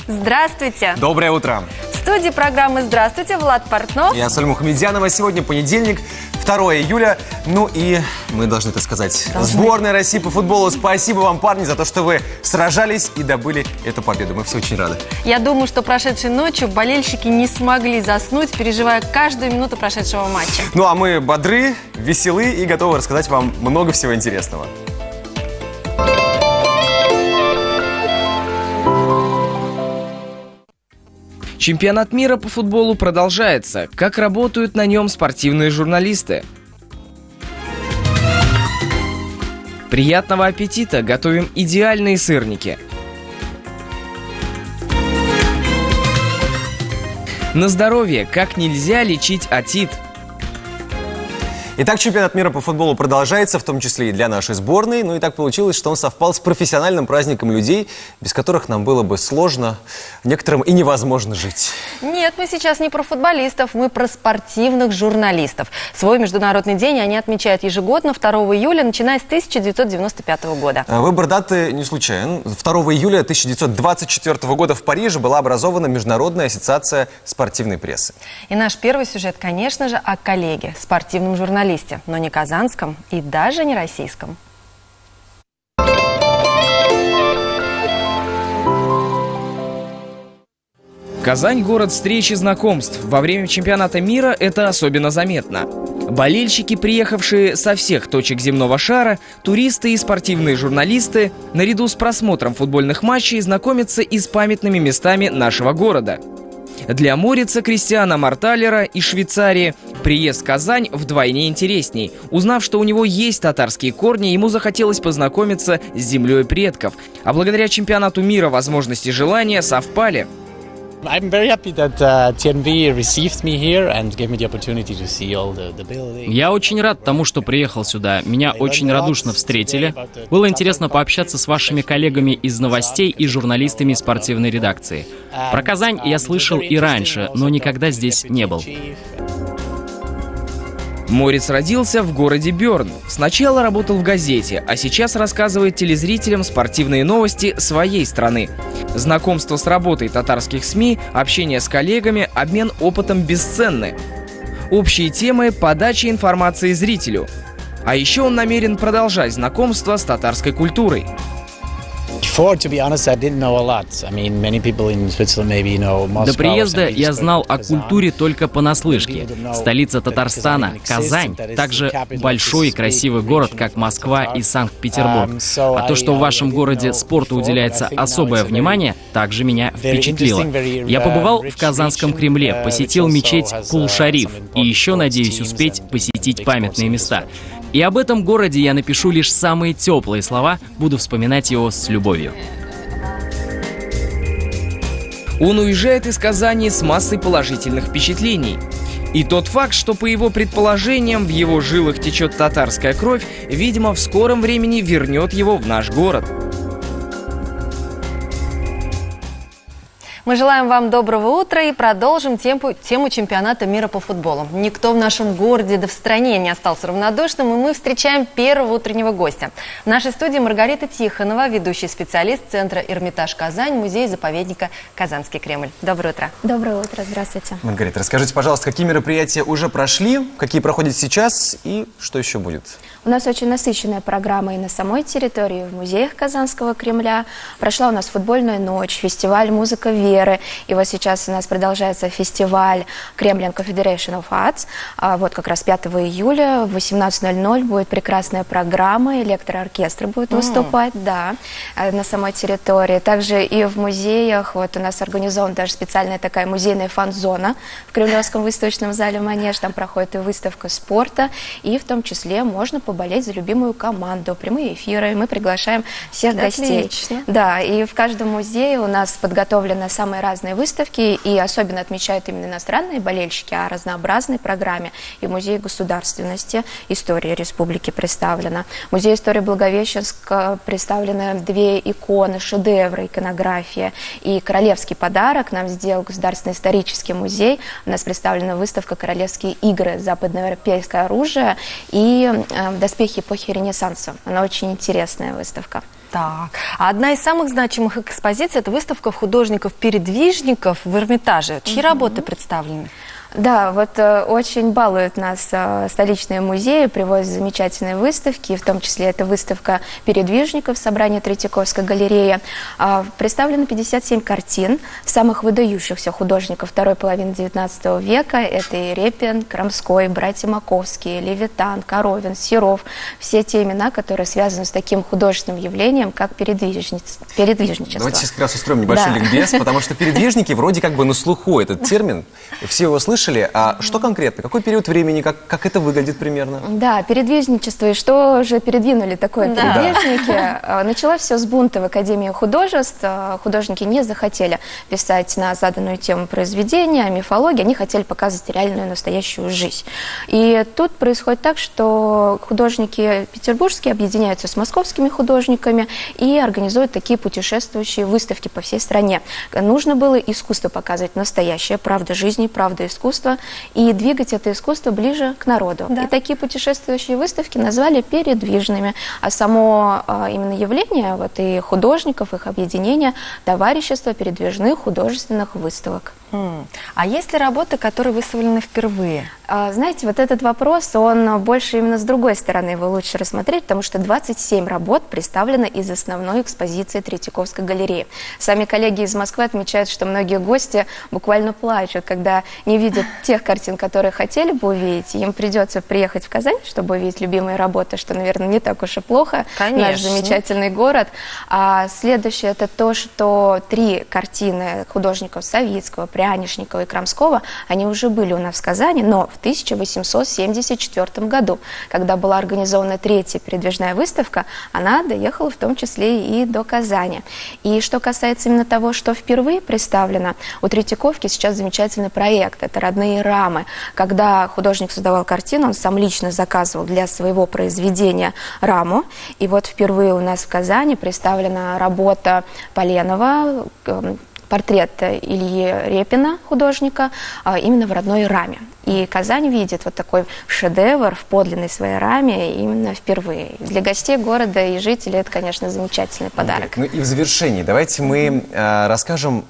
Здравствуйте! Доброе утро! В студии программы «Здравствуйте» Влад Портнов. Я Соль Мухамедьянова. Сегодня понедельник, 2 июля. Ну и мы должны это сказать. Сборная России по футболу, спасибо вам, парни, за то, что вы сражались и добыли эту победу. Мы все очень рады. Я думаю, что прошедшей ночью болельщики не смогли заснуть, переживая каждую минуту прошедшего матча. Ну а мы бодры, веселы и готовы рассказать вам много всего интересного. Чемпионат мира по футболу продолжается. Как работают на нем спортивные журналисты? Приятного аппетита! Готовим идеальные сырники. На здоровье! Как нельзя лечить отит? Итак, чемпионат мира по футболу продолжается, в том числе и для нашей сборной. Ну и так получилось, что он совпал с профессиональным праздником людей, без которых нам было бы сложно, некоторым и невозможно жить. Нет, мы сейчас не про футболистов, мы про спортивных журналистов. Свой международный день они отмечают ежегодно 2 июля, начиная с 1995 года. Выбор даты не случайен. 2 июля 1924 года в Париже была образована Международная ассоциация спортивной прессы. И наш первый сюжет, конечно же, о коллеге, спортивном журналисте, но не казанском и даже не российском. Казань – город встречи и знакомств. Во время чемпионата мира это особенно заметно. Болельщики, приехавшие со всех точек земного шара, туристы и спортивные журналисты, наряду с просмотром футбольных матчей знакомятся и с памятными местами нашего города. Для Морица Кристиана Марталера из Швейцарии приезд в Казань вдвойне интересней. Узнав, что у него есть татарские корни, ему захотелось познакомиться с землей предков. А благодаря чемпионату мира возможности и желания совпали. Я очень рад тому, что приехал сюда. Меня очень радушно встретили. Было интересно пообщаться с вашими коллегами из новостей и журналистами спортивной редакции. Про Казань я слышал и раньше, но никогда здесь не был. Морец родился в городе Бёрн. Сначала работал в газете, а сейчас рассказывает телезрителям спортивные новости своей страны. Знакомство с работой татарских СМИ, общение с коллегами, обмен опытом бесценны. Общие темы – подача информации зрителю. А еще он намерен продолжать знакомство с татарской культурой. До приезда я знал о культуре только понаслышке. Столица Татарстана, Казань, также большой и красивый город, как Москва и Санкт-Петербург. А то, что в вашем городе спорту уделяется особое внимание, также меня впечатлило. Я побывал в Казанском Кремле, посетил мечеть Кул-Шариф и еще надеюсь успеть посетить памятные места. И об этом городе я напишу лишь самые теплые слова, буду вспоминать его с любовью. Он уезжает из Казани с массой положительных впечатлений. И тот факт, что по его предположениям в его жилах течет татарская кровь, видимо, в скором времени вернет его в наш город. Мы желаем вам доброго утра и продолжим тему чемпионата мира по футболу. Никто в нашем городе да в стране не остался равнодушным, и мы встречаем первого утреннего гостя. В нашей студии Маргарита Тихонова, ведущий специалист Центра «Эрмитаж Казань», музея-заповедника «Казанский Кремль». Доброе утро. Доброе утро, здравствуйте. Маргарита, расскажите, пожалуйста, какие мероприятия уже прошли, какие проходят сейчас и что еще будет? У нас очень насыщенная программа и на самой территории, и в музеях Казанского Кремля. Прошла у нас футбольная ночь, фестиваль «Музыка веры». И вот сейчас у нас продолжается фестиваль Kremlin Confederation of Arts. Вот как раз 5 июля в 18:00 будет прекрасная программа, электрооркестр будет выступать, да, на самой территории. Также и в музеях, вот у нас организована даже специальная такая музейная фан-зона в Кремлевском выставочном зале «Манеж». Там проходит и выставка спорта, и в том числе можно поболеть за любимую команду, прямые эфиры. Мы приглашаем всех гостей. Отлично. Да, и в каждом музее у нас подготовлены самые разные выставки, и особенно отмечают именно иностранные болельщики о разнообразной программе. И музей государственности, истории республики представлена. Музей истории Благовещенска представлены 2 иконы, шедевры, иконография. И королевский подарок нам сделал Государственный исторический музей. У нас представлена выставка «Королевские игры. Западноевропейское оружие» и «Доспехи эпохи Ренессанса». Она очень интересная выставка. Так, а одна из самых значимых экспозиций – это выставка художников-передвижников в Эрмитаже. Чьи работы представлены? Да, вот очень балуют нас столичные музеи, привозят замечательные выставки, в том числе это выставка передвижников, собрание Третьяковской галереи. Представлено 57 картин самых выдающихся художников второй половины XIX века. Это и Репин, Крамской, братья Маковские, Левитан, Коровин, Серов. Все те имена, которые связаны с таким художественным явлением, как передвижничество. Давайте сейчас как раз устроим небольшой ликбез, потому что передвижники вроде как бы на слуху этот термин, все его слышали. А что конкретно? Какой период времени? Как это выглядит примерно? Да, передвижничество. И что же передвинули такое передвижники? Началось все с бунта в Академии художеств. Художники не захотели писать на заданную тему произведения, мифологии. Они хотели показывать реальную, настоящую жизнь. И тут происходит так, что художники петербургские объединяются с московскими художниками и организуют такие путешествующие выставки по всей стране. Нужно было искусство показывать настоящее, правда жизни, правда искусства, и двигать это искусство ближе к народу. Да. И такие путешествующие выставки назвали передвижными. А само именно явление вот, и художников, их объединение, товарищество передвижных художественных выставок. А есть ли работы, которые выставлены впервые? Знаете, вот этот вопрос, он больше именно с другой стороны его лучше рассмотреть, потому что 27 работ представлено из основной экспозиции Третьяковской галереи. Сами коллеги из Москвы отмечают, что многие гости буквально плачут, когда не видят тех картин, которые хотели бы увидеть. Им придется приехать в Казань, чтобы увидеть любимые работы, что, наверное, не так уж и плохо. Конечно. Наш замечательный город. А следующее – это то, что 3 картины художников Савицкого, Прянишникова и Крамского, они уже были у нас в Казани, но в 1874 году, когда была организована 3-я передвижная выставка, она доехала в том числе и до Казани. И что касается именно того, что впервые представлено, у Третьяковки сейчас замечательный проект, это родные рамы. Когда художник создавал картину, он сам лично заказывал для своего произведения раму, и вот впервые у нас в Казани представлена работа Поленова, портрет Ильи Репина, художника, именно в родной раме. И Казань видит вот такой шедевр в подлинной своей раме именно впервые. Для гостей города и жителей это, конечно, замечательный подарок. Ну и в завершении давайте мы расскажем,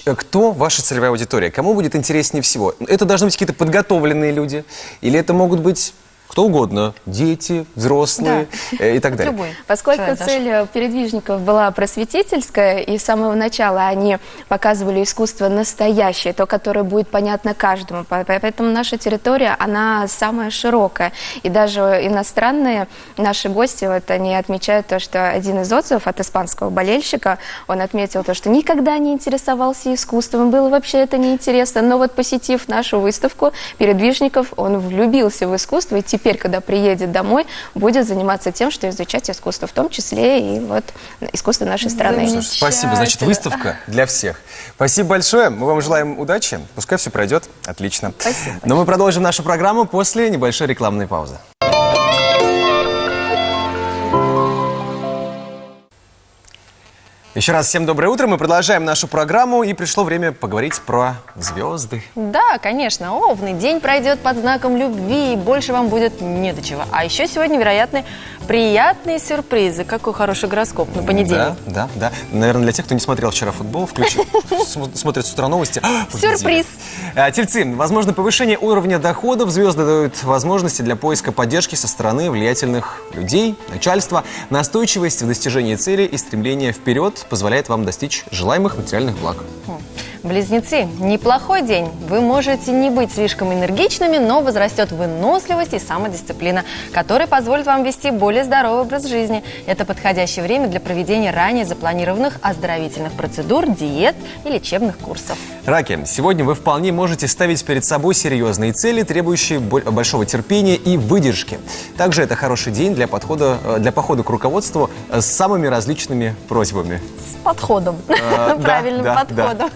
кто ваша целевая аудитория, кому будет интереснее всего. Это должны быть какие-то подготовленные люди, или это могут быть кто угодно, дети, взрослые и так далее. Любой. Поскольку цель передвижников была просветительская, и с самого начала они показывали искусство настоящее, то, которое будет понятно каждому. Поэтому наша территория, она самая широкая. И даже иностранные наши гости, вот они отмечают то, что один из отзывов от испанского болельщика, он отметил то, что никогда не интересовался искусством, было вообще это неинтересно, но вот посетив нашу выставку передвижников, он влюбился в искусство, и теперь, когда приедет домой, будет заниматься тем, что изучать искусство, в том числе и вот искусство нашей страны. Спасибо. Значит, выставка для всех. Спасибо большое. Мы вам желаем удачи. Пускай все пройдет отлично. Спасибо. Но мы продолжим нашу программу после небольшой рекламной паузы. Еще раз всем доброе утро. Мы продолжаем нашу программу, и пришло время поговорить про звезды. Да, конечно. Овны. День пройдет под знаком любви, и больше вам будет не до чего. А еще сегодня, вероятно, приятные сюрпризы. Какой хороший гороскоп на понедельник. Да. Наверное, для тех, кто не смотрел вчера футбол, смотрит с утра новости. Сюрприз. Тельцы. Возможно, повышение уровня доходов. Звезды дают возможности для поиска поддержки со стороны влиятельных людей, начальства. Настойчивость в достижении цели и стремление вперед позволяет вам достичь желаемых материальных благ. Близнецы. Неплохой день. Вы можете не быть слишком энергичными, но возрастет выносливость и самодисциплина, которые позволят вам вести более здоровый образ жизни. Это подходящее время для проведения ранее запланированных оздоровительных процедур, диет и лечебных курсов. Раки. Сегодня вы вполне можете ставить перед собой серьезные цели, требующие большого терпения и выдержки. Также это хороший день для похода к руководству с самыми различными просьбами. С подходом. Правильным подходом.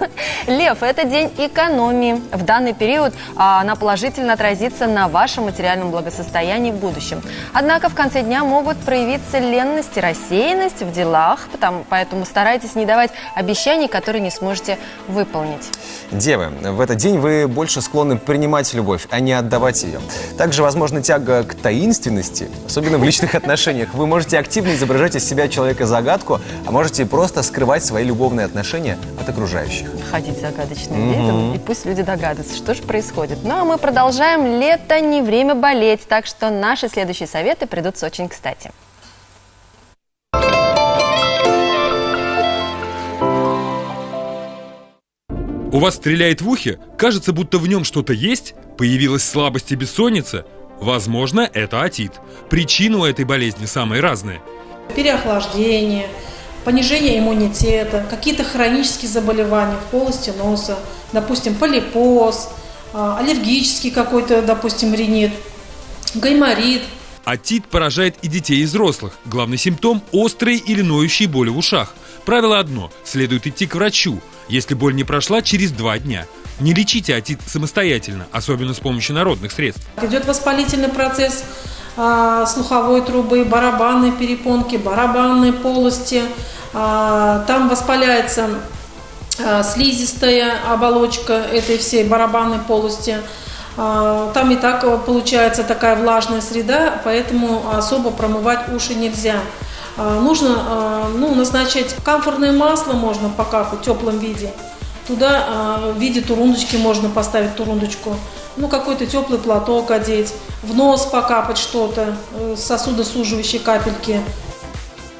Лев – это день экономии. В данный период она положительно отразится на вашем материальном благосостоянии в будущем. Однако в конце дня могут проявиться ленность и рассеянность в делах, поэтому старайтесь не давать обещаний, которые не сможете выполнить. Девы, в этот день вы больше склонны принимать любовь, а не отдавать ее. Также, возможно, тяга к таинственности, особенно в личных отношениях. Вы можете активно изображать из себя человека-загадку, а можете просто скрывать свои любовные отношения от окружающих. Ходить загадочным видом, и пусть люди догадываются, что же происходит. Ну а мы продолжаем. Лето не время болеть, так что наши следующие советы придутся очень кстати. У вас стреляет в ухе? Кажется, будто в нем что-то есть? Появилась слабость и бессонница? Возможно, это отит. Причины у этой болезни самые разные. Переохлаждение, понижение иммунитета, какие-то хронические заболевания в полости носа, допустим, полипоз, аллергический какой-то, допустим, ринит, гайморит. Отит поражает и детей, и взрослых. Главный симптом – острые или ноющие боли в ушах. Правило одно – следует идти к врачу, если боль не прошла через 2 дня. Не лечите отит самостоятельно, особенно с помощью народных средств. Идет воспалительный процесс слуховой трубы, барабанной перепонки, барабанной полости. Там воспаляется слизистая оболочка этой всей барабанной полости. Там и так получается такая влажная среда, поэтому особо промывать уши нельзя. Нужно назначать комфортное масло, можно покапать в теплом виде. Туда в виде турундочки можно поставить турундочку. Какой-то теплый платок одеть, в нос покапать что-то, сосудосуживающие капельки.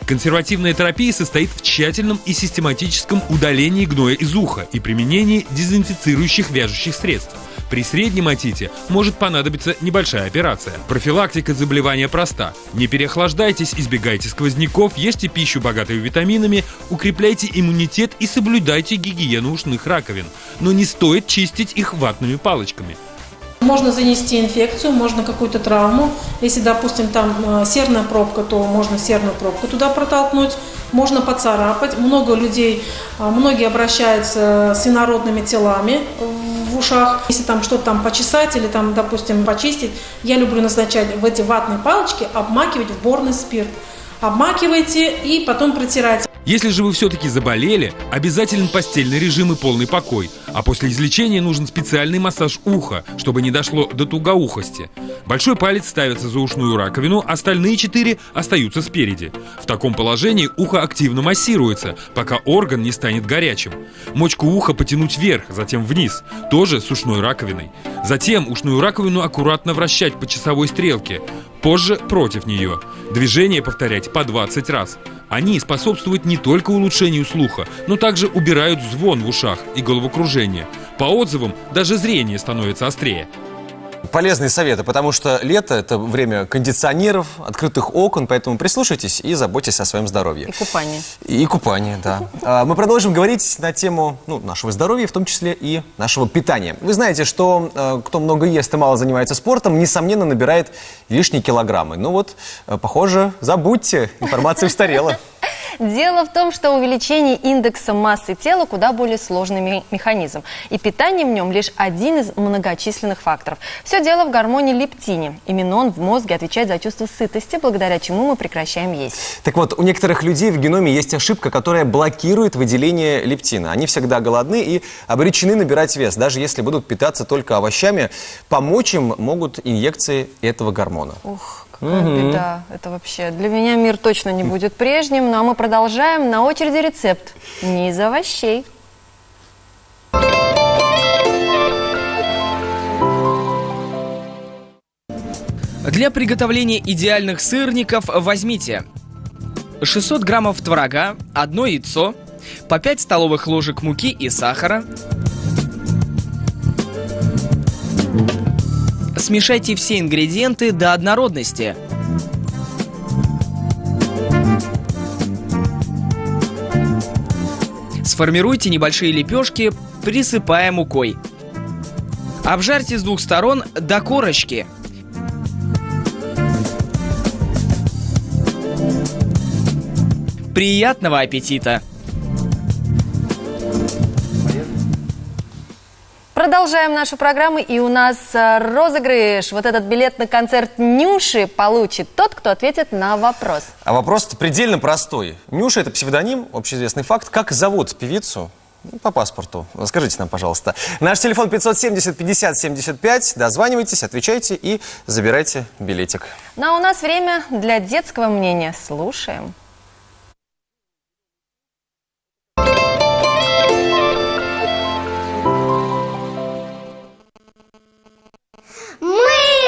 Консервативная терапия состоит в тщательном и систематическом удалении гноя из уха и применении дезинфицирующих вяжущих средств. При среднем отите может понадобиться небольшая операция. Профилактика заболевания проста. Не переохлаждайтесь, избегайте сквозняков, ешьте пищу, богатую витаминами, укрепляйте иммунитет и соблюдайте гигиену ушных раковин. Но не стоит чистить их ватными палочками. Можно занести инфекцию, можно какую-то травму. Если, допустим, там серная пробка, то можно серную пробку туда протолкнуть, можно поцарапать. Многие обращаются с инородными телами в ушах. Если там что-то там почесать или там, допустим, почистить, я люблю назначать в эти ватные палочки, обмакивать в борный спирт. Обмакивайте и потом протирайте. Если же вы все-таки заболели, обязателен постельный режим и полный покой. А после излечения нужен специальный массаж уха, чтобы не дошло до тугоухости. Большой палец ставится за ушную раковину, остальные 4 остаются спереди. В таком положении ухо активно массируется, пока орган не станет горячим. Мочку уха потянуть вверх, затем вниз, тоже с ушной раковиной. Затем ушную раковину аккуратно вращать по часовой стрелке, позже против нее. Движение повторять по 20 раз. Они способствуют не только улучшению слуха, но также убирают звон в ушах и головокружение. По отзывам, даже зрение становится острее. Полезные советы, потому что лето – это время кондиционеров, открытых окон, поэтому прислушайтесь и заботьтесь о своем здоровье. И купание. И купание, да. Мы продолжим говорить на тему нашего здоровья, в том числе и нашего питания. Вы знаете, что кто много ест и мало занимается спортом, несомненно, набирает лишние килограммы. Похоже, забудьте, информация устарела. Дело в том, что увеличение индекса массы тела куда более сложный механизм. И питание в нем лишь один из многочисленных факторов. Все дело в гормоне лептине. Именно он в мозге отвечает за чувство сытости, благодаря чему мы прекращаем есть. Так вот, у некоторых людей в геноме есть ошибка, которая блокирует выделение лептина. Они всегда голодны и обречены набирать вес, даже если будут питаться только овощами. Помочь им могут инъекции этого гормона. Ух, какая беда. Это вообще для меня мир точно не будет прежним. Ну а мы продолжаем. На очереди рецепт не из овощей. Для приготовления идеальных сырников возьмите 600 граммов творога, 1 яйцо, по 5 столовых ложек муки и сахара. Смешайте все ингредиенты до однородности. Сформируйте небольшие лепешки, присыпая мукой. Обжарьте с 2 сторон до корочки. Приятного аппетита! Продолжаем нашу программу, и у нас розыгрыш. Вот этот билет на концерт Нюши получит тот, кто ответит на вопрос. А вопрос предельно простой. Нюша – это псевдоним, общеизвестный факт. Как зовут певицу? По паспорту. Скажите нам, пожалуйста. Наш телефон 570-50-75. Дозванивайтесь, отвечайте и забирайте билетик. Ну а у нас время для детского мнения. Слушаем. Мы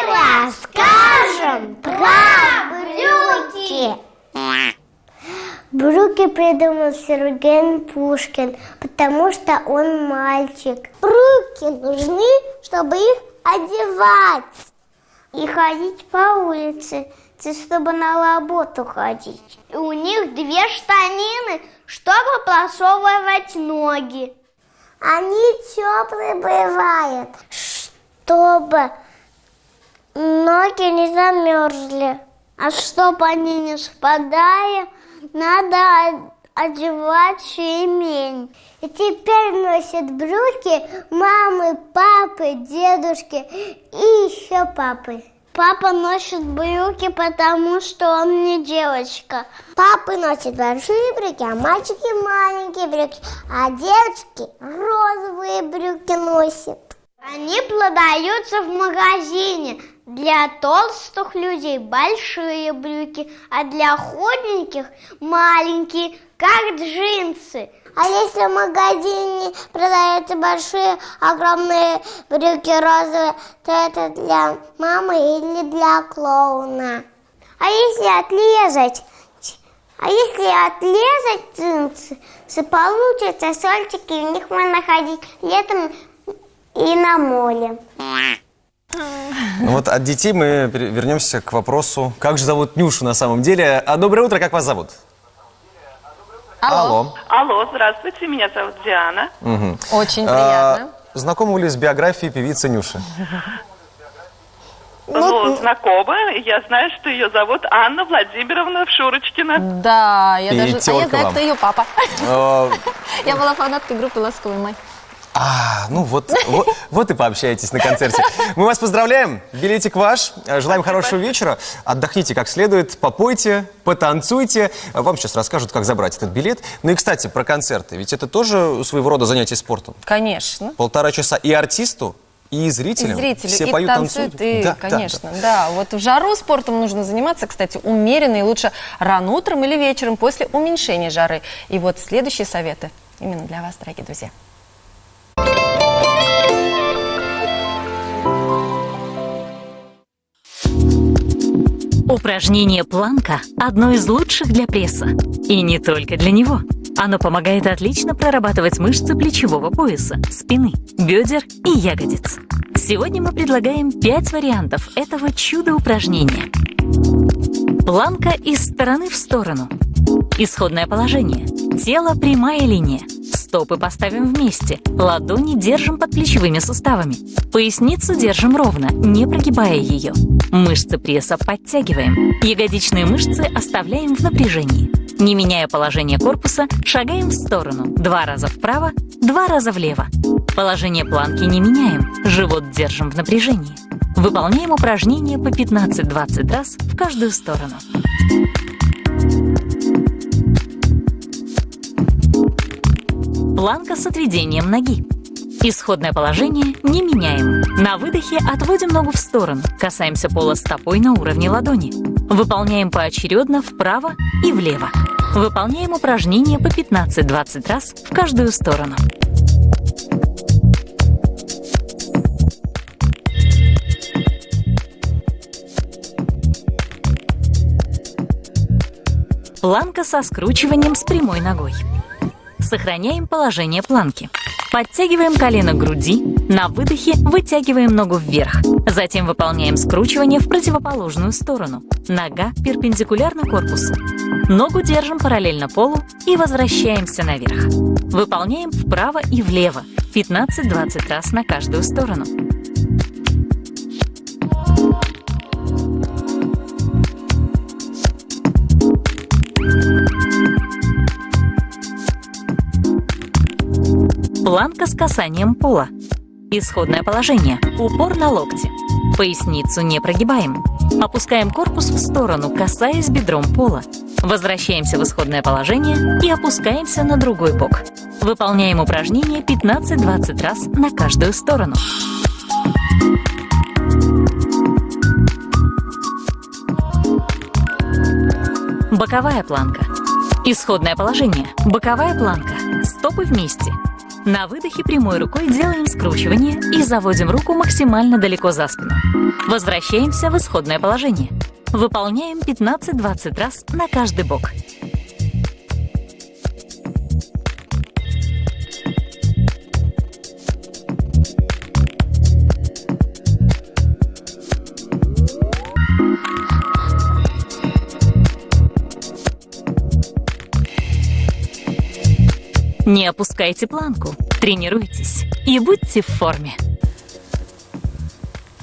расскажем про брюки. Брюки придумал Сергей Пушкин, потому что он мальчик. Брюки нужны, чтобы их одевать и ходить по улице, чтобы на работу ходить. И у них две штанины, чтобы просовывать ноги. Они теплые бывают, чтобы ноги не замерзли. А чтобы они не спадали, надо одевать ремень. И теперь носят брюки мамы, папы, дедушки и еще папы. Папа носит брюки, потому что он не девочка. Папы носят большие брюки, а мальчики маленькие брюки, а девочки розовые брюки носят. Они продаются в магазине. Для толстых людей большие брюки, а для худеньких маленькие, как джинсы. А если в магазине продаются большие, огромные брюки розовые, то это для мамы или для клоуна. А если отрезать джинсы, получатся сольчики, и в них можно ходить летом и на море. Ну вот от детей мы вернемся к вопросу, как же зовут Нюшу на самом деле. Доброе утро, как вас зовут? Алло. Алло, здравствуйте, меня зовут Диана. Угу. Очень приятно. Знакомы ли с биографией певицы Нюши? Ну, знакомы. Я знаю, что ее зовут Анна Владимировна Шурочкина. Да, я даже Пятерка знаю, вам. кто ее папа. Я была фанаткой группы «Ласковый май». Ну вот и пообщаетесь на концерте. Мы вас поздравляем, билетик ваш, желаем хорошего вечера, отдохните как следует, попойте, потанцуйте. Вам сейчас расскажут, как забрать этот билет. Ну и, кстати, про концерты, ведь это тоже своего рода занятие спортом. Конечно. 1,5 часа и артисту, и зрителям. И зрители, все и поют, танцуют, и, Да, конечно, да. Вот в жару спортом нужно заниматься, кстати, умеренно, и лучше рано утром или вечером после уменьшения жары. И вот следующие советы именно для вас, дорогие друзья. Упражнение планка – одно из лучших для пресса. И не только для него. Оно помогает отлично прорабатывать мышцы плечевого пояса, спины, бедер и ягодиц. Сегодня мы предлагаем 5 вариантов этого чудо-упражнения. Планка из стороны в сторону. Исходное положение. Тело – прямая линия. Стопы поставим вместе, ладони держим под плечевыми суставами. Поясницу держим ровно, не прогибая ее. Мышцы пресса подтягиваем. Ягодичные мышцы оставляем в напряжении. Не меняя положение корпуса, шагаем в сторону. 2 раза вправо, 2 раза влево. Положение планки не меняем, живот держим в напряжении. Выполняем упражнение по 15-20 раз в каждую сторону. Планка с отведением ноги. Исходное положение не меняем. На выдохе отводим ногу в сторону, касаемся пола стопой на уровне ладони. Выполняем поочередно вправо и влево. Выполняем упражнение по 15-20 раз в каждую сторону. Планка со скручиванием с прямой ногой. Сохраняем положение планки. Подтягиваем колено к груди. На выдохе вытягиваем ногу вверх. Затем выполняем скручивание в противоположную сторону. Нога перпендикулярна корпусу. Ногу держим параллельно полу и возвращаемся наверх. Выполняем вправо и влево. 15-20 раз на каждую сторону. Планка с касанием пола. Исходное положение. Упор на локте. Поясницу не прогибаем. Опускаем корпус в сторону, касаясь бедром пола. Возвращаемся в исходное положение и опускаемся на другой бок. Выполняем упражнение 15-20 раз на каждую сторону. Боковая планка. Исходное положение. Боковая планка. Стопы вместе. На выдохе прямой рукой делаем скручивание и заводим руку максимально далеко за спину. Возвращаемся в исходное положение. Выполняем 15-20 раз на каждый бок. Не опускайте планку, тренируйтесь и будьте в форме.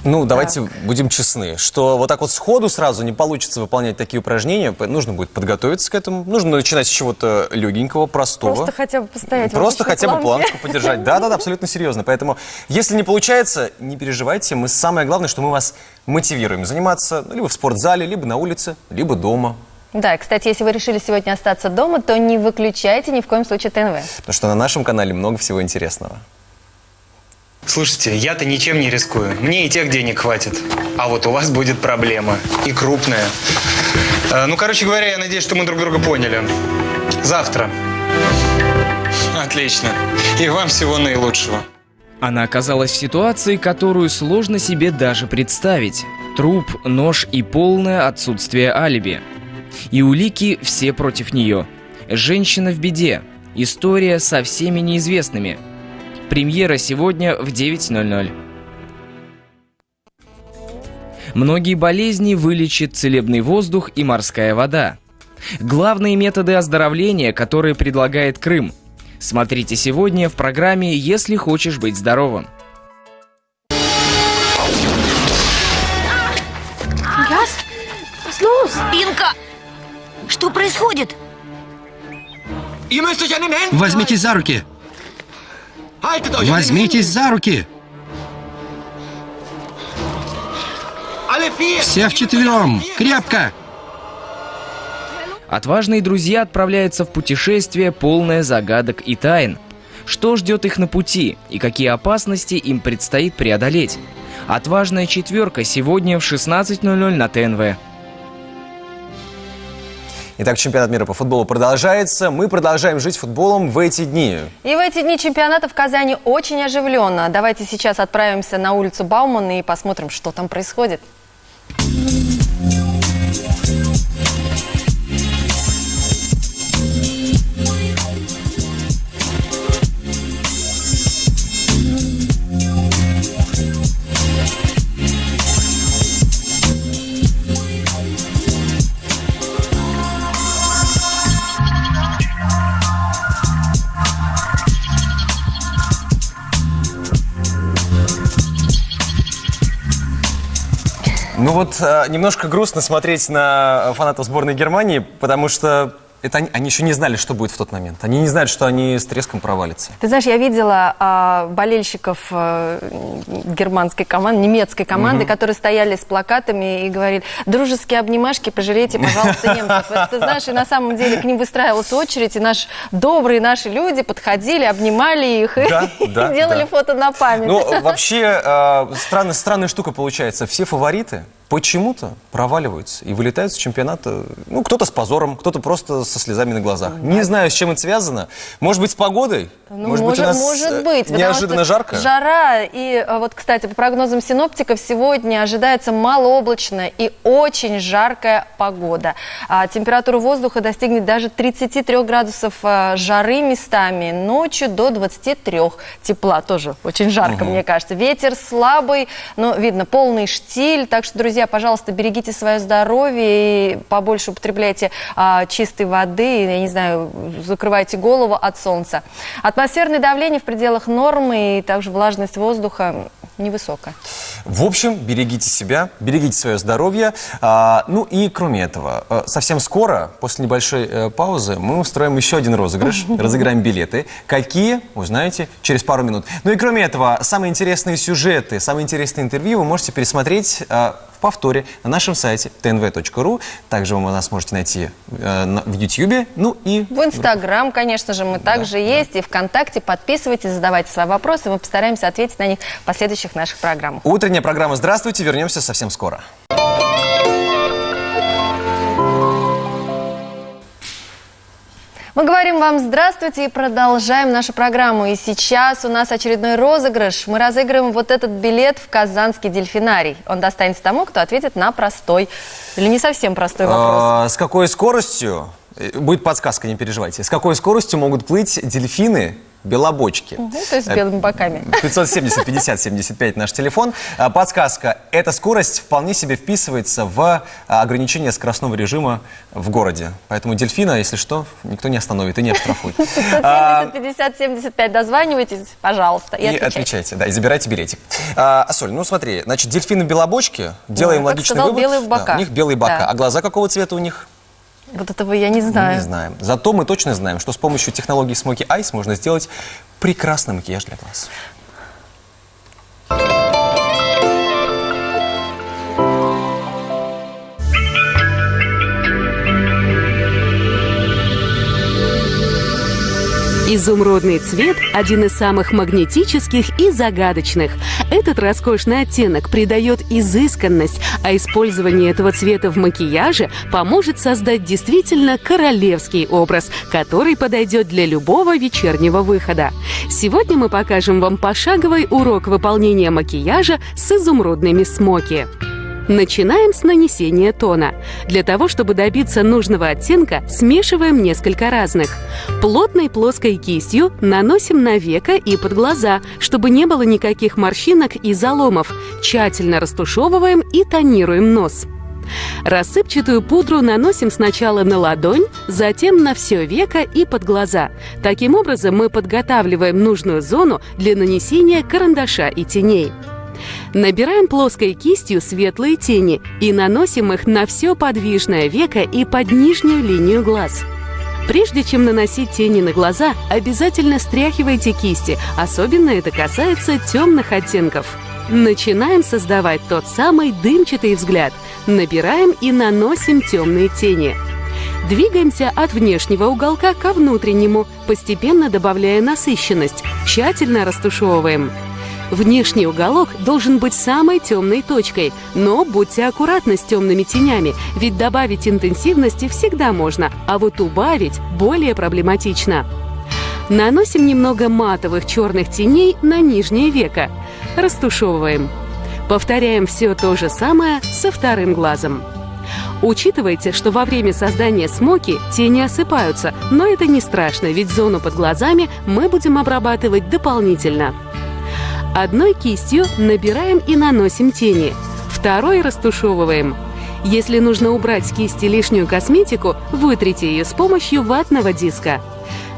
Ну, давайте будем честны, что вот так вот сходу сразу не получится выполнять такие упражнения. Нужно будет подготовиться к этому. Нужно начинать с чего-то легенького, простого. Просто хотя бы постоять. Просто хотя бы планку подержать. Да, абсолютно серьезно. Поэтому, если не получается, не переживайте. Самое главное, что мы вас мотивируем заниматься либо в спортзале, либо на улице, либо дома. Да, кстати, если вы решили сегодня остаться дома, то не выключайте ни в коем случае ТНВ. Потому что на нашем канале много всего интересного. Слушайте, я-то ничем не рискую. Мне и тех денег хватит. А вот у вас будет проблема. И крупная. Ну, короче говоря, я надеюсь, что мы друг друга поняли. Завтра. Отлично. И вам всего наилучшего. Она оказалась в ситуации, которую сложно себе даже представить. Труп, нож и полное отсутствие алиби. И улики все против нее. Женщина в беде. История со всеми неизвестными. Премьера сегодня в 9:00. Многие болезни вылечит целебный воздух и морская вода. Главные методы оздоровления, которые предлагает Крым. Смотрите сегодня в программе «Если хочешь быть здоровым». Инка! Что происходит? Возьмитесь за руки! Возьмитесь за руки! Все вчетвером! Крепко! Отважные друзья отправляются в путешествие, полное загадок и тайн. Что ждет их на пути и какие опасности им предстоит преодолеть? Отважная четверка сегодня в 16:00 на ТНВ. Итак, чемпионат мира по футболу продолжается. Мы продолжаем жить футболом в эти дни. И в эти дни чемпионата в Казани очень оживленно. Давайте сейчас отправимся на улицу Баумана и посмотрим, что там происходит. Ну вот немножко грустно смотреть на фанатов сборной Германии, потому что они еще не знали, что будет в тот момент. Они не знают, что они с треском провалятся. Ты знаешь, я видела болельщиков германской команды, немецкой команды, которые стояли с плакатами и говорили: дружеские обнимашки, пожалейте, пожалуйста, немцев. Ты знаешь, и на самом деле к ним выстраивалась очередь, и добрые наши люди подходили, обнимали их и делали фото на память. Ну, вообще, странная штука получается. Все фавориты почему-то проваливаются и вылетают с чемпионата. Ну, кто-то с позором, кто-то просто со слезами на глазах. Не знаю, с чем это связано. Может быть, с погодой? Ну, может быть, у нас неожиданно жарко? Жара. И вот, кстати, по прогнозам синоптиков, сегодня ожидается малооблачная и очень жаркая погода. Температура воздуха достигнет даже 33 градусов жары местами. Ночью до 23 тепла. Тоже очень жарко, мне кажется. Ветер слабый, но видно полный штиль. Так что, друзья, пожалуйста, берегите свое здоровье и побольше употребляйте чистой воды, я не знаю, закрывайте голову от солнца. Атмосферное давление в пределах нормы и также влажность воздуха невысокая. В общем, берегите себя, берегите свое здоровье. Ну и кроме этого, совсем скоро, после небольшой паузы, мы устроим еще один розыгрыш. Разыграем билеты. Какие? Узнаете через пару минут. Ну и кроме этого, самые интересные сюжеты, самые интересные интервью вы можете пересмотреть в повторе на нашем сайте tnv.ru. Также вы нас можете найти в YouTube. Ну и в Инстаграм, конечно же, мы также есть. И ВКонтакте. Подписывайтесь, задавайте свои вопросы. Мы постараемся ответить на них в последующих наших программах. Утренняя программа «Здравствуйте». Вернемся совсем скоро. Мы говорим вам здравствуйте и продолжаем нашу программу. И сейчас у нас очередной розыгрыш. Мы разыгрываем вот этот билет в Казанский дельфинарий. Он достанется тому, кто ответит на простой или не совсем простой вопрос. С какой скоростью, будет подсказка, не переживайте, с какой скоростью могут плыть дельфины белобочки? То есть с белыми боками. 570-50-75 наш телефон. Подсказка. Эта скорость вполне себе вписывается в ограничение скоростного режима в городе. Поэтому дельфина, если что, никто не остановит и не оштрафует. 570-50-75. Дозванивайтесь, пожалуйста, и отвечайте. Да, и забирайте билетик. Соль, ну смотри, значит, дельфины-белобочки, делаем логичный вывод. Белые бока. Да, у них белые бока. А глаза какого цвета у них? Вот этого я не знаю. Не знаем. Зато мы точно знаем, что с помощью технологии Smoky Eyes можно сделать прекрасный макияж для глаз. Изумрудный цвет – один из самых магнетических и загадочных. Этот роскошный оттенок придает изысканность, а использование этого цвета в макияже поможет создать действительно королевский образ, который подойдет для любого вечернего выхода. Сегодня мы покажем вам пошаговый урок выполнения макияжа с изумрудными смоки. Начинаем с нанесения тона. Для того, чтобы добиться нужного оттенка, смешиваем несколько разных. Плотной плоской кистью наносим на веко и под глаза, чтобы не было никаких морщинок и заломов. Тщательно растушевываем и тонируем нос. Рассыпчатую пудру наносим сначала на ладонь, затем на все веко и под глаза. Таким образом мы подготавливаем нужную зону для нанесения карандаша и теней. Набираем плоской кистью светлые тени и наносим их на все подвижное веко и под нижнюю линию глаз. Прежде чем наносить тени на глаза, обязательно стряхивайте кисти, особенно это касается темных оттенков. Начинаем создавать тот самый дымчатый взгляд. Набираем и наносим темные тени. Двигаемся от внешнего уголка ко внутреннему, постепенно добавляя насыщенность. Тщательно растушевываем. Внешний уголок должен быть самой темной точкой, но будьте аккуратны с темными тенями, ведь добавить интенсивности всегда можно, а вот убавить более проблематично. Наносим немного матовых черных теней на нижнее веко. Растушевываем. Повторяем все то же самое со вторым глазом. Учитывайте, что во время создания смоки тени осыпаются, но это не страшно, ведь зону под глазами мы будем обрабатывать дополнительно. Одной кистью набираем и наносим тени, второй растушевываем. Если нужно убрать с кисти лишнюю косметику, вытрите ее с помощью ватного диска.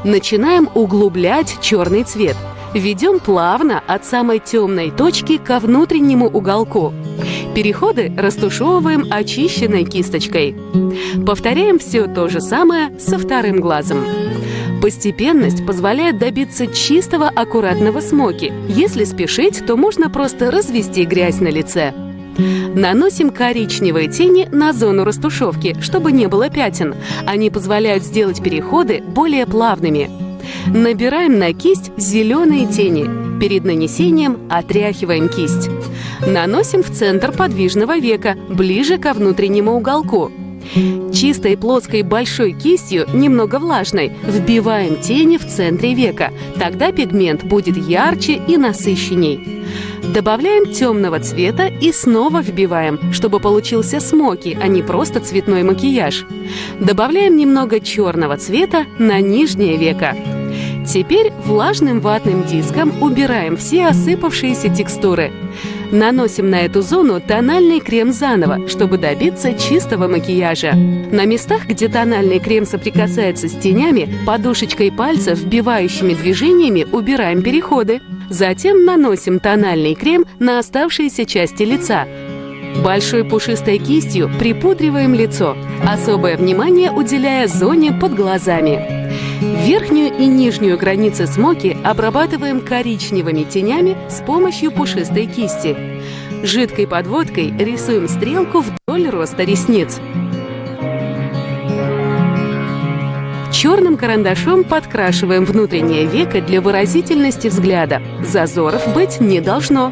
Начинаем углублять черный цвет. Ведем плавно от самой темной точки ко внутреннему уголку. Переходы растушевываем очищенной кисточкой. Повторяем все то же самое со вторым глазом. Постепенность позволяет добиться чистого, аккуратного смоки. Если спешить, то можно просто развести грязь на лице. Наносим коричневые тени на зону растушевки, чтобы не было пятен. Они позволяют сделать переходы более плавными. Набираем на кисть зеленые тени. Перед нанесением отряхиваем кисть. Наносим в центр подвижного века, ближе ко внутреннему уголку. Чистой плоской большой кистью, немного влажной, вбиваем тени в центре века. Тогда пигмент будет ярче и насыщенней. Добавляем темного цвета и снова вбиваем, чтобы получился смоки, а не просто цветной макияж. Добавляем немного черного цвета на нижнее веко. Теперь влажным ватным диском убираем все осыпавшиеся текстуры. Наносим на эту зону тональный крем заново, чтобы добиться чистого макияжа. На местах, где тональный крем соприкасается с тенями, подушечкой пальца вбивающими движениями убираем переходы. Затем наносим тональный крем на оставшиеся части лица. Большой пушистой кистью припудриваем лицо, особое внимание уделяя зоне под глазами. Верхнюю и нижнюю границы смоки обрабатываем коричневыми тенями с помощью пушистой кисти. Жидкой подводкой рисуем стрелку вдоль роста ресниц. Черным карандашом подкрашиваем внутреннее веко для выразительности взгляда. Зазоров быть не должно.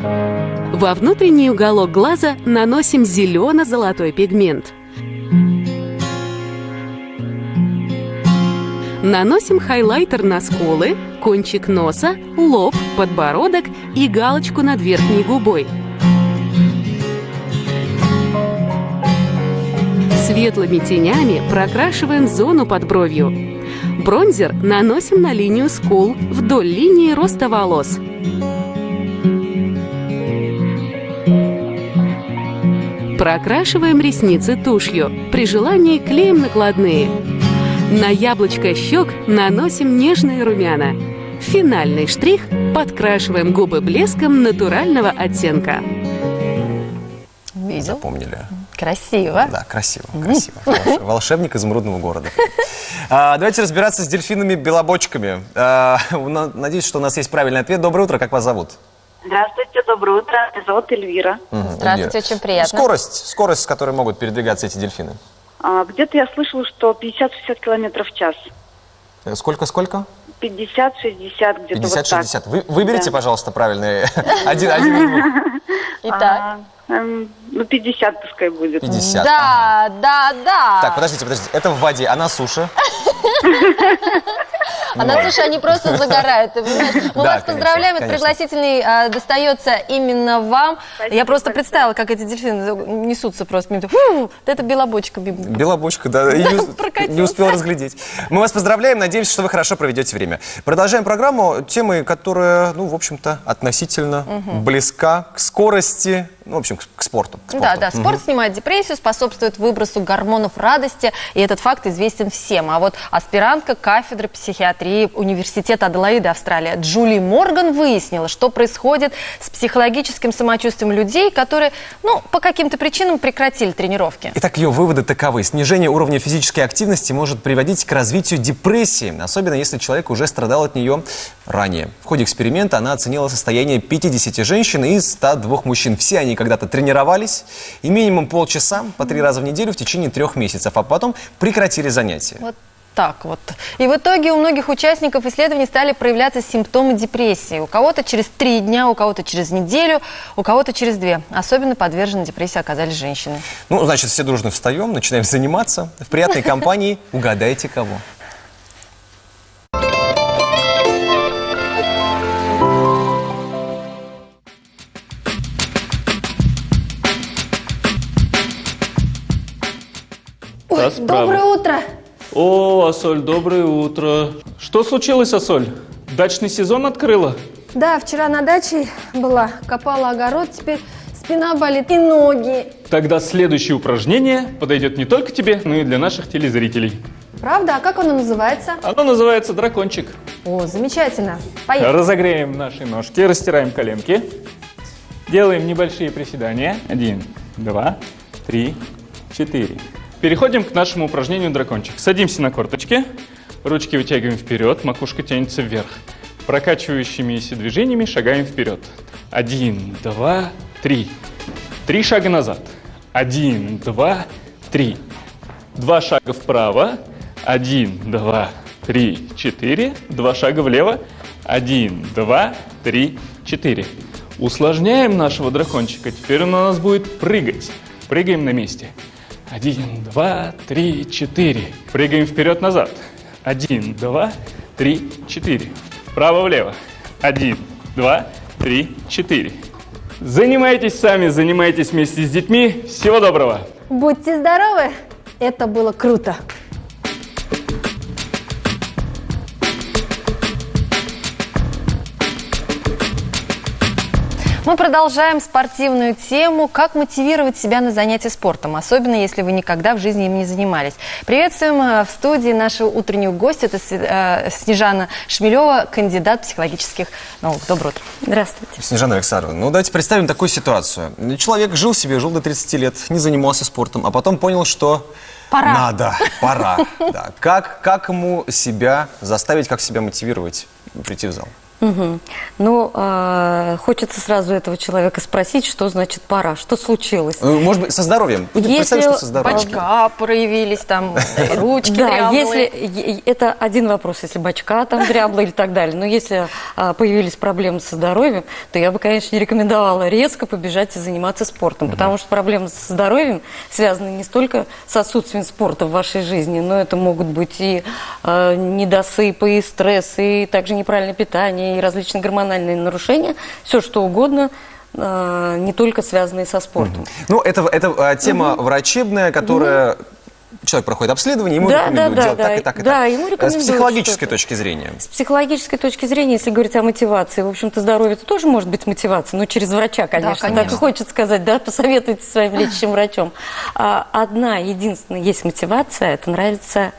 Во внутренний уголок глаза наносим зелено-золотой пигмент. Наносим хайлайтер на скулы, кончик носа, лоб, подбородок и галочку над верхней губой. Светлыми тенями прокрашиваем зону под бровью. Бронзер наносим на линию скул вдоль линии роста волос. Прокрашиваем ресницы тушью, при желании клеем накладные. На яблочко щек наносим нежные румяна. Финальный штрих – подкрашиваем губы блеском натурального оттенка. Видел? Запомнили. Красиво. Да, красиво, красиво. Волшебник изумрудного города. Давайте разбираться с дельфинами-белобочками. Надеюсь, что у нас есть правильный ответ. Доброе утро, как вас зовут? Здравствуйте, доброе утро. Меня зовут Эльвира. Здравствуйте, очень приятно. Скорость, с которой могут передвигаться эти дельфины. Где-то я слышала, что 50-60 километров в час. Сколько? 50-60, где-то 50-60. вот так. Выберите, Да. пожалуйста, правильный один из двух. Итак. 50 пускай будет. 50. Да. Так, подождите. Это в воде, а на суше? А на суше они просто загорают, ты понимаешь? Мы Да, вас поздравляем, этот конечно. пригласительный достается именно вам. Я просто представила, как эти дельфины несутся просто. Фу, это белобочка. Белобочка, да, не успел разглядеть. Мы вас поздравляем, надеемся, что вы хорошо проведете время. Продолжаем программу темой, которая, в общем-то, относительно близка к скорости, в общем, к спорту. Да, спорт снимает депрессию, способствует выбросу гормонов радости, и этот факт известен всем. А вот аспирантка кафедры психиатрии Университета Аделаиды, Австралия, Джули Морган выяснила, что происходит с психологическим самочувствием людей, которые, по каким-то причинам прекратили тренировки. Итак, ее выводы таковы. Снижение уровня физической активности может приводить к развитию депрессии, особенно если человек уже страдал от нее ранее. В ходе эксперимента она оценила состояние 50 женщин и 102 мужчин. Все они когда-то тренировались, и минимум полчаса по 3 раза в неделю в течение 3 месяцев, а потом прекратили занятия. Вот так вот. И в итоге у многих участников исследований стали проявляться симптомы депрессии. У кого-то через 3 дня, у кого-то через неделю, у кого-то через 2. Особенно подвержены депрессии оказались женщины. Значит, все дружно встаем, начинаем заниматься. В приятной компании угадайте кого. Ой, доброе утро! О, Ассоль, доброе утро. Что случилось, Ассоль? Дачный сезон открыла? Да, вчера на даче была, копала огород, теперь спина болит и ноги. Тогда следующее упражнение подойдет не только тебе, но и для наших телезрителей. Правда? А как оно называется? Оно называется дракончик. О, замечательно. Поехали. Разогреем наши ножки, растираем коленки. Делаем небольшие приседания. 1, 2, 3, 4. Переходим к нашему упражнению дракончик. Садимся на корточки, ручки вытягиваем вперед, макушка тянется вверх. Прокачивающимися движениями шагаем вперед. 1, 2, 3. 3 шага назад. 1, 2, 3. 2 шага вправо. 1, 2, 3, 4. 2 шага влево. 1, 2, 3, 4. Усложняем нашего дракончика. Теперь он у нас будет прыгать. Прыгаем на месте. 1, 2, 3, 4. Прыгаем вперед-назад. 1, 2, 3, 4. Вправо-влево. 1, 2, 3, 4. Занимайтесь сами, занимайтесь вместе с детьми. Всего доброго. Будьте здоровы. Это было круто. Мы продолжаем спортивную тему. Как мотивировать себя на занятия спортом, особенно если вы никогда в жизни им не занимались. Приветствуем в студии нашего утреннего гостя. Это Снежана Шмелева, кандидат психологических наук. Доброе утро. Здравствуйте. Снежана Александровна, ну давайте представим такую ситуацию. Человек жил до 30 лет, не занимался спортом, а потом понял, что пора. Пора. Да. Как ему себя заставить, как себя мотивировать прийти в зал? Ну, хочется сразу этого человека спросить, что значит пора, что случилось. Может быть, со здоровьем? Представим, что со здоровьем. Бочка проявились, там, ручки да, дряблые. если это один вопрос, если бочка там дряблая и так далее. Но если появились проблемы со здоровьем, то я бы, конечно, не рекомендовала резко побежать и заниматься спортом, потому что проблемы со здоровьем связаны не столько с отсутствием спорта в вашей жизни, но это могут быть и недосыпы, и стресс, и также неправильное питание, и различные гормональные нарушения, все что угодно, не только связанные со спортом. Ну, это тема врачебная, которая... Человек проходит обследование, ему рекомендуют делать так и так и так. Ему рекомендуют. С психологической точки зрения? С психологической точки зрения, если говорить о мотивации, в общем-то, здоровье это тоже может быть мотивация, но через врача, конечно. Да, конечно. Так и хочется сказать, да, посоветуйте с своим лечащим врачом. Одна, единственная есть мотивация, это нравится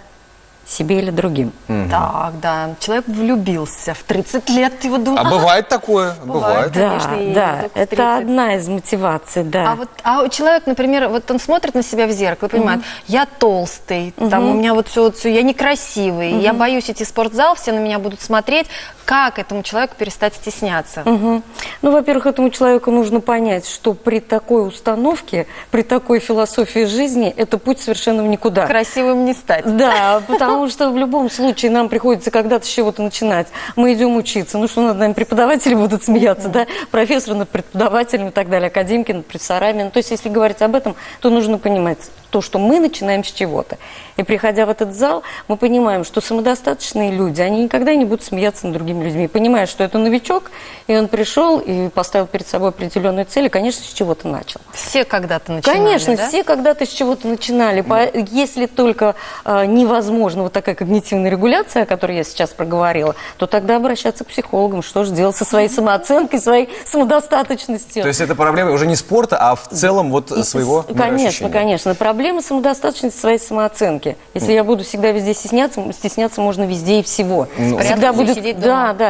себе или другим. Так, да. Человек влюбился в 30 лет, его думают. А бывает такое? Бывает. Да, конечно, да, это одна из мотиваций, да. А человек, например, вот он смотрит на себя в зеркало и понимает, я толстый, там у меня вот все, я некрасивый, я боюсь идти в спортзал, все на меня будут смотреть. Как этому человеку перестать стесняться? Ну, во-первых, этому человеку нужно понять, что при такой установке, при такой философии жизни, это путь совершенно в никуда. Красивым не стать. Да, потому что в любом случае нам приходится когда-то с чего-то начинать. Мы идем учиться. Ну что, над нами преподаватели будут смеяться, да? Профессоры над преподавателями и так далее, академики над профессорами. Ну, то есть, если говорить об этом, то нужно понимать то, что мы начинаем с чего-то. И приходя в этот зал, мы понимаем, что самодостаточные люди, они никогда не будут смеяться над другими людьми. Понимая, что это новичок, и он пришел и поставил перед собой определенную цель, и, конечно, с чего-то начал. Все когда-то начинали, конечно, да? все когда-то с чего-то начинали. Если только невозможно вот такая когнитивная регуляция, о которой я сейчас проговорила, то тогда обращаться к психологам, что же делать со своей самооценкой, своей самодостаточностью. То есть это проблема уже не спорта, а в целом вот своего мироощущения. Конечно. Проблема самодостаточности своей самооценки. Если я буду всегда везде стесняться можно везде и всего. Всегда будет,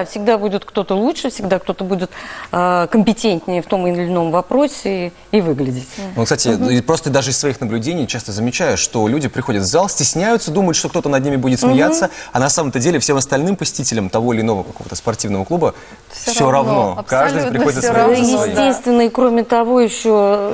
всегда будет кто-то лучше, всегда кто-то будет компетентнее в том или ином вопросе и выглядеть. Ну, кстати, просто даже из своих наблюдений часто замечаю, что люди приходят в зал, стесняются, думают, что кто-то над ними будет смеяться, а на самом-то деле всем остальным посетителям того или иного какого-то спортивного клуба все равно. Каждый приходит со своим. Естественно, и кроме того еще...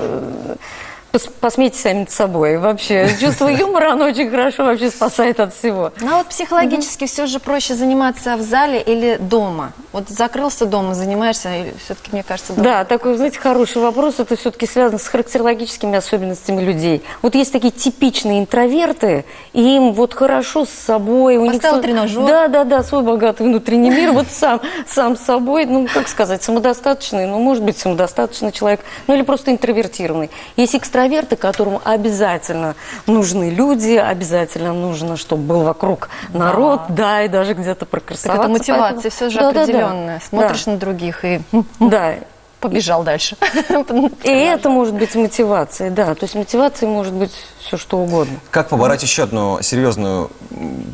Посмейтесь сами над собой. Вообще, чувство юмора, оно очень хорошо вообще спасает от всего. Ну, а вот психологически все же проще заниматься в зале или дома? Вот закрылся дома, занимаешься, или все-таки, мне кажется, дома? Да, такой, знаете, хороший вопрос. Это все-таки связано с характерологическими особенностями людей. Вот есть такие типичные интроверты, и им вот хорошо с собой. Поставил тренажер. Да, свой богатый внутренний мир, вот сам с собой, ну, как сказать, самодостаточный, ну, может быть, самодостаточный человек, ну, или просто интровертированный. Есть экстраверты, которым обязательно нужны люди, обязательно нужно, чтобы был вокруг народ, да, и даже где-то прокрасоваться. Так это мотивация все же определенная. Смотришь на других и побежал дальше. И это может быть мотивацией, да. То есть мотивацией может быть все что угодно. Как побороть еще одну серьезную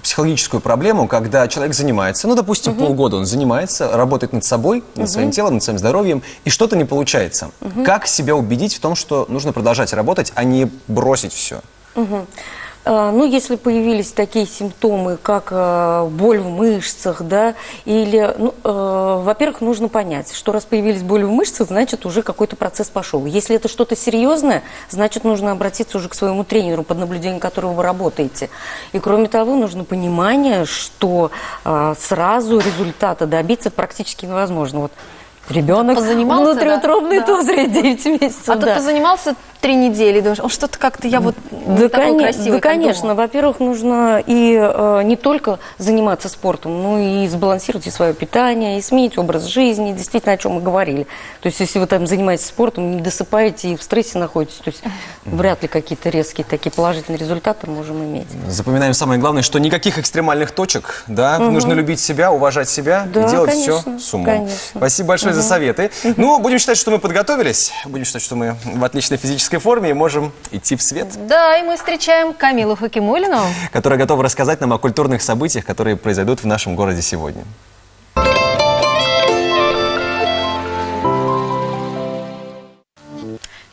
психологическую проблему, когда человек занимается, ну, допустим, полгода он занимается, работает над собой, над своим телом, над своим здоровьем, и что-то не получается. Как себя убедить в том, что нужно продолжать работать, а не бросить все? Ну, если появились такие симптомы, как боль в мышцах, да, или, во-первых, нужно понять, что раз появились боли в мышцах, значит, уже какой-то процесс пошел. Если это что-то серьезное, значит, нужно обратиться уже к своему тренеру, под наблюдением которого вы работаете. И, кроме того, нужно понимание, что сразу результата добиться практически невозможно. Вот ребенок внутриутробный тоже 9 месяцев. А тут позанимался 3 недели, думаешь, что-то как-то я вот не Да, такой красивый, да, как конечно. думала. Во-первых, нужно и не только заниматься спортом, но и сбалансировать и свое питание, и сменить образ жизни, действительно, о чем мы говорили. То есть, если вы там занимаетесь спортом, не досыпаете и в стрессе находитесь, то есть вряд ли какие-то резкие такие положительные результаты можем иметь. Запоминаем самое главное, что никаких экстремальных точек, да, нужно любить себя, уважать себя Да, и делать конечно, все с умом. конечно. Спасибо большое за советы. Ну, будем считать, что мы подготовились, будем считать, что мы в отличной физической форме и можем идти в свет, Да, и мы встречаем Камилу Хакимуллину. которая готова рассказать нам о культурных событиях, которые произойдут в нашем городе сегодня.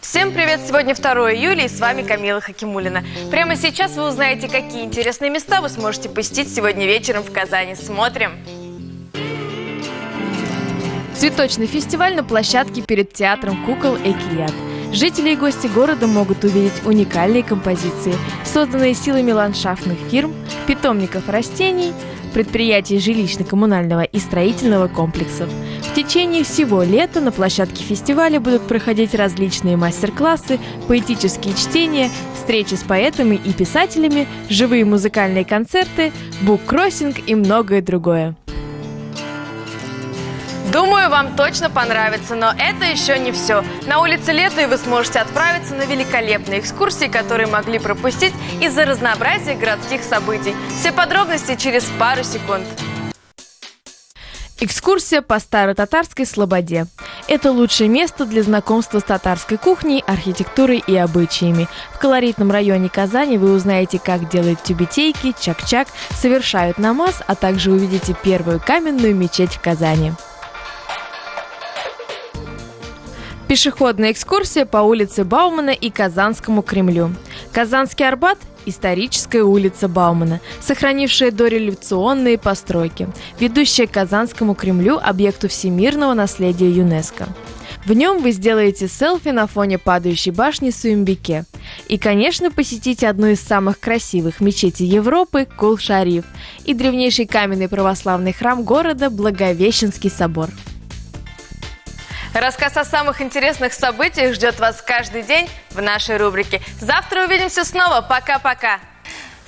Всем привет! Сегодня 2 июля и с вами Камила Хакимуллина. Прямо сейчас вы узнаете, какие интересные места вы сможете посетить сегодня вечером в Казани. Смотрим! Цветочный фестиваль на площадке перед театром кукол «Экият». Жители и гости города могут увидеть уникальные композиции, созданные силами ландшафтных фирм, питомников растений, предприятий жилищно-коммунального и строительного комплексов. В течение всего лета на площадке фестиваля будут проходить различные мастер-классы, поэтические чтения, встречи с поэтами и писателями, живые музыкальные концерты, буккроссинг и многое другое. Думаю, вам точно понравится, но это еще не все. На улице лета и вы сможете отправиться на великолепные экскурсии, которые могли пропустить из-за разнообразия городских событий. Все подробности через пару секунд. Экскурсия по Старо-Татарской Слободе. Это лучшее место для знакомства с татарской кухней, архитектурой и обычаями. В колоритном районе Казани вы узнаете, как делают тюбетейки, чак-чак, совершают намаз, а также увидите первую каменную мечеть в Казани. Пешеходная экскурсия по улице Баумана и Казанскому Кремлю. Казанский Арбат – историческая улица Баумана, сохранившая дореволюционные постройки, ведущая к Казанскому Кремлю, объекту всемирного наследия ЮНЕСКО. В нем вы сделаете селфи на фоне падающей башни Суимбике. И, конечно, посетите одну из самых красивых мечетей Европы – Кул-Шариф и древнейший каменный православный храм города – Благовещенский собор. Рассказ о самых интересных событиях ждет вас каждый день в нашей рубрике. Завтра увидимся снова. Пока-пока!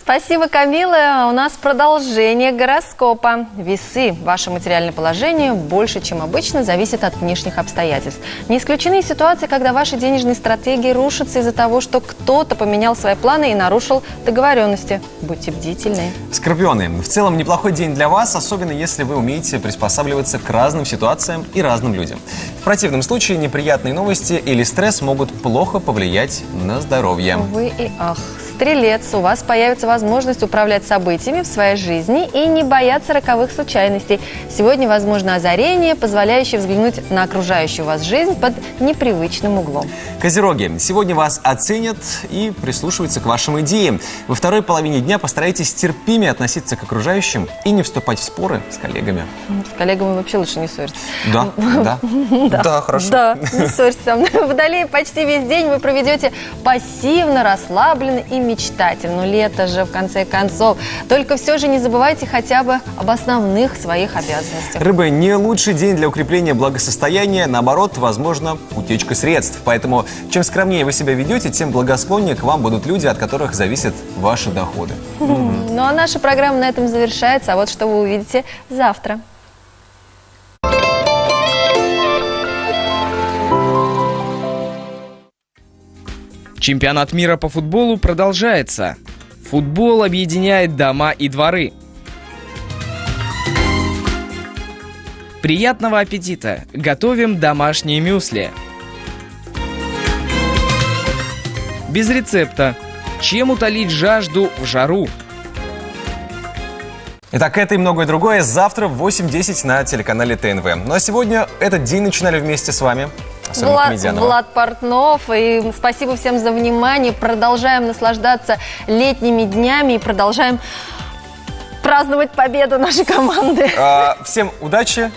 Спасибо, Камила. У нас продолжение гороскопа. Весы. Ваше материальное положение больше, чем обычно, зависит от внешних обстоятельств. Не исключены ситуации, когда ваши денежные стратегии рушатся из-за того, что кто-то поменял свои планы и нарушил договоренности. Будьте бдительны. Скорпионы. В целом неплохой день для вас, особенно если вы умеете приспосабливаться к разным ситуациям и разным людям. В противном случае неприятные новости или стресс могут плохо повлиять на здоровье. Увы и ах. Стрелец, у вас появится возможность управлять событиями в своей жизни и не бояться роковых случайностей. Сегодня возможно озарение, позволяющее взглянуть на окружающую вас жизнь под непривычным углом. Козероги. Сегодня вас оценят и прислушиваются к вашим идеям. Во второй половине дня постарайтесь терпимее относиться к окружающим и не вступать в споры с коллегами. С коллегами вообще лучше не ссориться. Да, хорошо. Да, не ссорьтесь со мной. Водолеи, почти весь день вы проведете пассивно, расслабленно и мечтательно. Но лето же, в конце концов. Только все же не забывайте хотя бы об основных своих обязанностях. Рыбы, не лучший день для укрепления благосостояния. Наоборот, возможно, утечка средств. Поэтому, чем скромнее вы себя ведете, тем благосклоннее к вам будут люди, от которых зависят ваши доходы. Ну а наша программа на этом завершается. А вот что вы увидите завтра. Чемпионат мира по футболу продолжается. Футбол объединяет дома и дворы. Приятного аппетита! Готовим домашние мюсли. Без рецепта. Чем утолить жажду в жару? Итак, это и многое другое завтра в 8:10 на телеканале ТНВ. Ну а сегодня этот день начинали вместе с вами. Влад Портнов. И спасибо всем за внимание. Продолжаем наслаждаться летними днями и продолжаем праздновать победу нашей команды. Всем удачи.